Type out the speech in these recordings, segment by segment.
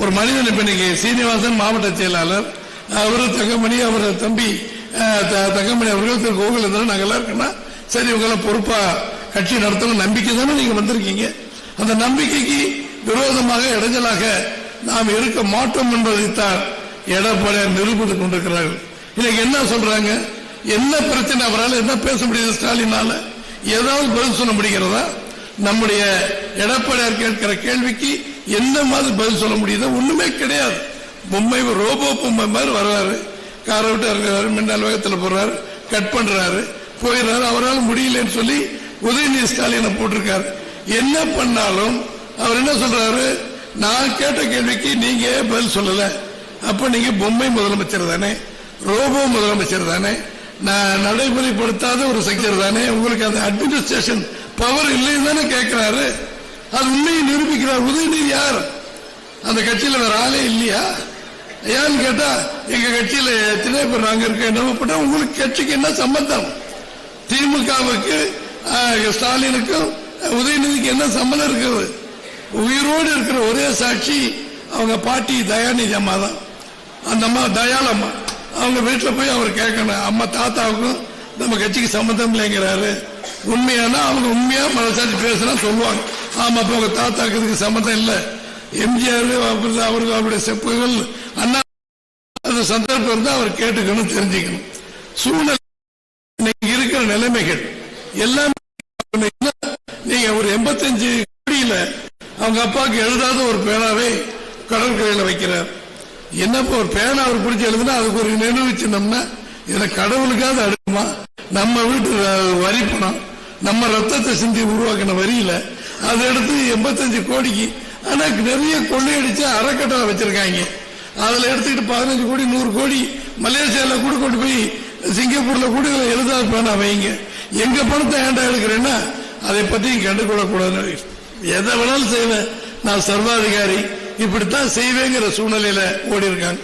ஒரு மனிதன் இப்ப இன்னைக்கு சீனிவாசன் மாவட்ட செயலாளர், அவரு தங்கமணி, அவர் தம்பி தங்கமணி அவர்கள், திரு கோகுலேந்திரன், நாங்கள் இருக்கோம்னா சரி இவங்கெல்லாம் பொறுப்பா கட்சி நடத்தணும் நம்பிக்கை தானே நீங்க வந்திருக்கீங்க. அந்த நம்பிக்கைக்கு விரோதமாக இடைஞ்சலாக நாம் இருக்க மாட்டோம் என்பதைத்தான் எடப்பாடியார் நிரூபித்துக் கொண்டிருக்கிறார்கள். இன்னைக்கு என்ன சொல்றாங்க, என்ன பிரச்சனை, அவரால் என்ன பேச முடியுது, ஸ்டாலினால ஏதாவது பதில் சொல்ல முடிகிறதா? நம்முடைய எடப்பாடியார் கேட்கிற கேள்விக்கு என்ன மாதிரி பதில் சொல்ல முடியுதா? ஒண்ணுமே கிடையாது. பொம்மை ரோபோ பொம்மை மாதிரி வர்றாரு, காரை விட்டு இறங்குறாரு, மின்னல் வேகத்தில் போறாரு, கட் பண்றாரு, போயிடுறாரு. அவரால் முடியலன்னு சொல்லி உதயநிதி ஸ்டாலினை போட்டிருக்காரு. என்ன பண்ணாலும் அவர் என்ன சொல்றாரு, நான் கேட்ட கேள்விக்கு நீங்க பதில் சொல்லல, அப்ப நீங்க பொம்மை முதலமைச்சர் தானே, ரோபோ முதலமைச்சர் தானே, நான் நடைமுறைப்படுத்தாத ஒரு செக்டர் தானே, உங்களுக்கு அந்த அட்மினிஸ்ட்ரேஷன் பவர் இல்லைன்னு தானே கேட்கிறாரு. அது உண்மையை நிரூபிக்கிறார். உதயநிதி யார்? அந்த கட்சியில வேற ஆளே இல்லையா? ஏன்னு கேட்டா எங்க கட்சியில எத்தனை பேர் நாங்க இருக்க, என்ன பண்ண, உங்களுக்கு கட்சிக்கு என்ன சம்பந்தம்? திமுகவுக்கு ஸ்டாலினுக்கும் உதயநிதிக்கு என்ன சம்பந்தம் இருக்குது? உயிரோடு இருக்கிற ஒரே சாட்சி அவங்க பாட்டி தயாநிதி அம்மா தான். அந்த அம்மா தயாளம்மா, அவங்க வீட்டில் போய் அவர் கேட்கணும், அம்மா தாத்தாவுக்கும் நம்ம கட்சிக்கு சம்பந்தம் இல்லைங்கிறாரு. உண்மையானா அவங்க உண்மையா மனசாட்சி பேசினா சொல்லுவாங்க, ஆமா அப்ப உங்க தாத்தாக்கு இதுக்கு சம்பந்தம் இல்லை. எம்ஜிஆர் அவருக்கு அவருடைய செப்புகள் அண்ணா அந்த சந்தர்ப்பம் இருந்தா அவர் கேட்டுக்கணும், தெரிஞ்சுக்கணும். சூழ்நிலை இருக்கிற நிலைமைகள் எல்லாமே நீங்க ஒரு 85 கோடியில அவங்க அப்பாவுக்கு எழுதாத ஒரு பேனாவை கடற்கரையில் வைக்கிறார். என்னப்பா ஒரு பேனா அவர் பிடிச்சி எழுதுனா அதுக்கு ஒரு நினைவு சின்னம்னா இதை கடவுளுக்காவது அடுக்குமா? நம்ம வீட்டு வரி பணம், நம்ம ரத்தத்தை சிந்தி உருவாக்கின வரியில அதை எடுத்து 85 கோடிக்கு, ஆனா நிறைய கொள்ளையடிச்சு அறக்கட்டளை வச்சிருக்காங்க. அதுல எடுத்துக்கிட்டு 15 கோடி 100 கோடி மலேசியால கூட கொண்டு போய் சிங்கப்பூர்ல கூட எழுதாத பேனா வைங்க. எங்க பணத்தை ஏண்டா எடுக்கிறேன்னா அதை பற்றியும் கண்டுகொள்ளக்கூடாது. எதை வேணாலும் செய்வேன், நான் சர்வாதிகாரி, இப்படித்தான் செய்வேங்கிற சூழ்நிலையில ஓடி இருக்காங்க.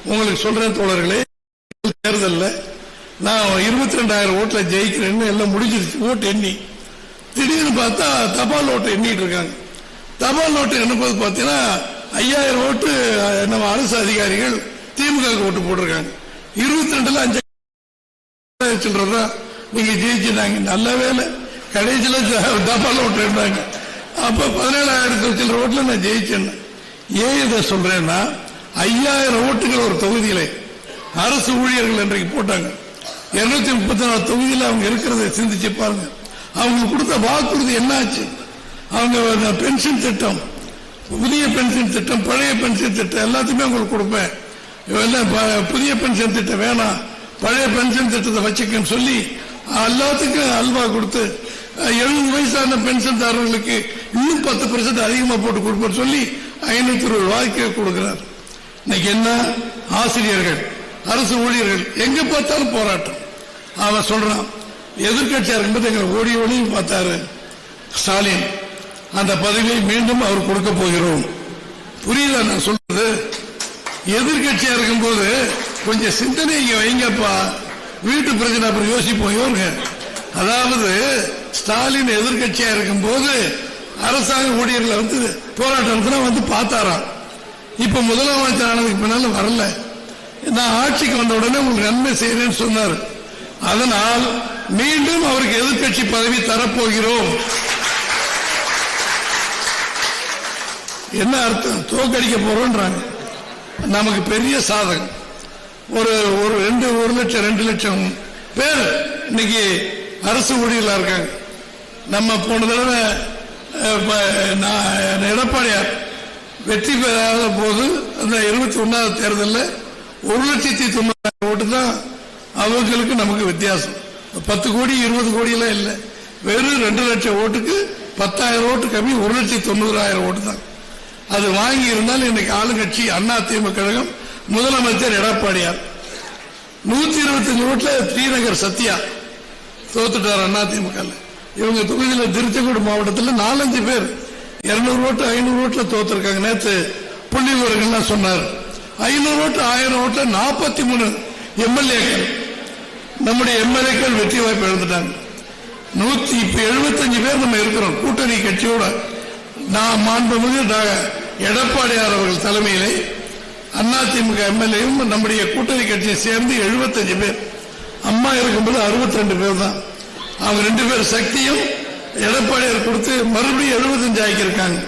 உங்களுக்கு சொல்றேன் தோழர்களே, தேர்தலில் நான் 22,000 ஓட்டுல ஜெயிக்கிறேன்னு எல்லாம் முடிஞ்சிருச்சு. ஓட்டு எண்ணி திடீர்னு பார்த்தா தபால் ஓட்டு எண்ணிட்டு இருக்காங்க. தபால் ஓட்டு எண்ணும்போது பார்த்தீங்கன்னா 5000 ஓட்டு நம்ம அரசு அதிகாரிகள் திமுக ஓட்டு போட்டிருக்காங்க. 22ல 5 சில்லறதா நீங்க ஜெயிச்சிட்டாங்க. நல்ல வேலை கடைசியில் தபால் ஓட்டு இருந்தாங்க. அப்ப 17,000 சில்லற ஓட்டுல நான் ஜெயிச்சேன். ஏன் இதை சொல்றேன்னா 5000 ஓட்டுகள் ஒரு தொகுதியில அரசு ஊழியர்கள் இன்றைக்கு போட்டாங்க. 234 தொகுதியில் அவங்க இருக்கிறத சிந்திச்சு பாருங்க. அவங்களுக்கு கொடுத்த வாக்குறுதி என்னாச்சு? அவங்க பென்ஷன் திட்டம், புதிய பென்ஷன் திட்டம், பழைய பென்ஷன் திட்டம் எல்லாத்தையுமே அவங்களுக்கு கொடுப்பேன். புதிய பென்ஷன் திட்டம் வேணாம், பழைய பென்ஷன் திட்டத்தை வச்சுக்கன்னு சொல்லி எல்லாத்துக்கும் அல்வா கொடுத்து 70 வயசான பென்ஷன் தாரர்களுக்கு இன்னும் 10% அதிகமா போட்டு கொடுப்பேன்னு சொல்லி 520 ரூபாய்க்கு கொடுக்கிறார். இன்னைக்கு என்ன, ஆசிரியர்கள், அரசு ஊழியர்கள் எங்க பார்த்தாலும் போராட்டம். அவன் சொல்றான், எதிர்கட்சியா இருக்கும்போது எங்களை ஓடி ஓடியும் பார்த்தாரு ஸ்டாலின், அந்த பதவியை மீண்டும் அவர் கொடுக்க போகிறோம். புரியுதா நான் சொல்றது? எதிர்கட்சியா இருக்கும்போது கொஞ்சம் சிந்தனை இங்க வைங்கப்பா, வீட்டு பிரச்சனை அப்புறம் யோசிப்போம். இவருங்க அதாவது ஸ்டாலின் எதிர்கட்சியா இருக்கும் போது அரசாங்க ஊழியர்களை வந்து போராட்டம் வந்து பார்த்தாராம். இப்ப முதலமைச்சர் ஆனதுக்கு பின்னால வரல. நான் ஆட்சிக்கு வந்த உடனே உங்களுக்கு நன்மை செய்யறேன்னு சொன்னார். அதனால் மீண்டும் அவருக்கு எதிர்கட்சி பதவி தரப்போகிறோம். என்ன அர்த்தம்? தோக்கடிக்க போறோம்ன்றாங்க. நமக்கு பெரிய சாதகம். ஒரு 1 லட்சம் 2 லட்சம் பேர் இன்னைக்கு அரசு ஊழியர்களா இருக்காங்க. நம்ம போன தடவை எடப்பாடியார் வெற்றி பெறாத போது அந்த 21வது தேர்தலில் 1,90,000 ஓட்டு தான் அவங்களுக்கு நமக்கு வித்தியாசம். 10 கோடி 20 கோடியெல்லாம் இல்லை, வெறும் 2 லட்சம் ஓட்டுக்கு 10,000 ஓட்டு கம்மி, 1,90,000 ஓட்டு தான். அது வாங்கி இருந்தால் இன்னைக்கு ஆளுங்கட்சி அதிமுக கழகம், முதலமைச்சர் எடப்பாடியார். 125 ஓட்டுல ஸ்ரீநகர் சத்யா தோத்துட்டார் அதிமுக. இவங்க தொகுதியில் திருச்செங்கோடு மாவட்டத்தில் 4-5 பேர் 200 ஓட்டு 500 ஓட்டுல தோத்திருக்காங்க. நேற்று புள்ளி விவரங்கள்லாம் சொன்னார். 500 ஓட்டு 1000 ஓட்டுல 43 எம்எல்ஏக்கள், நம்முடைய எம்எல்ஏக்கள் வெற்றி வாய்ப்பு இழந்துட்டாங்க. 175 பேர் நம்ம இருக்கிறோம் கூட்டணி கட்சியோட. நான் மாண்புமிகு எடப்பாடியார் அவர்கள் தலைமையிலே அதிமுக எம்எல்ஏவும் நம்முடைய கூட்டணி கட்சியை சேர்ந்து 75 பேர், அம்மா இருக்கும்போது 62 பேர் தான். அவங்க 2 பேர் சக்தியும் எடப்பாடியார் கொடுத்து மறுபடியும் 75 ஆக்கியிருக்காங்க.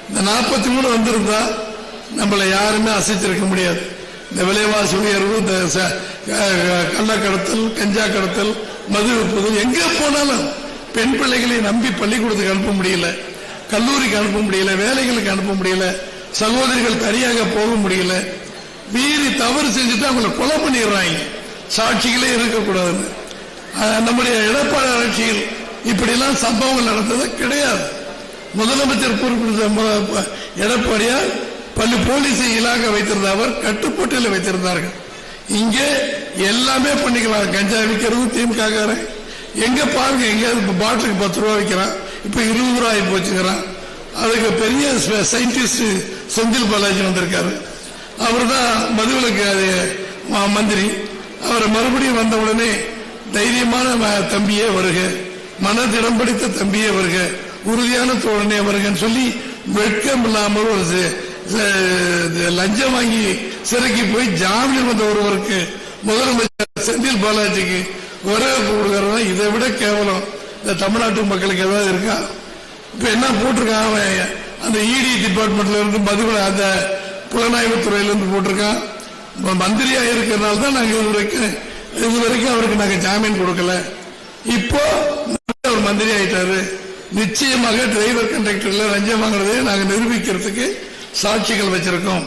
இந்த 43 வந்திருந்தா நம்மளை யாருமே அசைச்சிருக்க முடியாது. இந்த விலைவாசி உயர்வு, இந்த கள்ளக்கடத்தல், கஞ்சா கடத்தல், மது விற்பது, எங்க போனாலும் பெண் பிள்ளைகளை நம்பி பள்ளிக்கூடத்துக்கு அனுப்ப முடியல, கல்லூரிக்கு அனுப்ப முடியல, வேலைகளுக்கு அனுப்ப முடியல, சகோதரிகள் தனியாக போக முடியல. மீறி தவறு செஞ்சுட்டு அவங்களை கொலை பண்ணிடுறாங்க, சாட்சிகளே இருக்கக்கூடாதுன்னு. நம்முடைய எடப்பாடி ஆட்சியில் இப்படிலாம் சம்பவங்கள் நடந்தது கிடையாது. முதலமைச்சர் பொறுப்பு எடப்பாடியார் பள்ளி போலீஸை இலாக வைத்திருந்த அவர் கட்டுப்பாட்டில் வைத்திருந்தார்கள். இங்கே எல்லாமே பண்ணிக்கலாம். கஞ்சா விற்கிறது திமுக, எங்க பாருங்க, எங்க பாட்டிலுக்கு 10 ரூபா விற்கிறான், இப்ப 20 ரூபாய் போச்சுக்கிறான். அதுக்கு பெரிய சயின்டிஸ்ட் செந்தில் பாலாஜி வந்திருக்காரு. அவர் தான் மதுவிலக்கு மந்திரி. அவர் மறுபடியும் வந்த உடனே தைரியமான தம்பியே வருக, மனதிடம் படித்த தம்பியே வருக, உறுதியான தோழனே வருகன்னு சொல்லி வெட்கம் இல்லாமல் ஒரு லஞ்சம் வாங்கி சிறைக்கு போய் ஜாமீன் வந்த ஒருவருக்கு முதலமைச்சர் செந்தில் பாலாஜிக்கு வரவேற்பு கொடுக்கறதா இதை விட கேவலம் இந்த தமிழ்நாட்டு மக்களுக்கு ஏதாவது இருக்கா? இப்ப என்ன போட்டிருக்கான், அந்த இடி டிபார்ட்மெண்ட்ல இருந்து மதுவில அந்த புலனாய்வு துறையில இருந்து போட்டிருக்கான். மந்திரியா இருக்கிறதுனால தான் நாங்க இதுவரைக்கும் அவருக்கு நாங்க ஜாமீன் கொடுக்கல. இப்போ அவர் மந்திரி ஆயிட்டாரு. நிச்சயமாக டிரைவர் கண்டக்டர்ல லஞ்சம் வாங்குறதை நாங்க நிரூபிக்கிறதுக்கு சாட்சிகள் வச்சிருக்கோம்.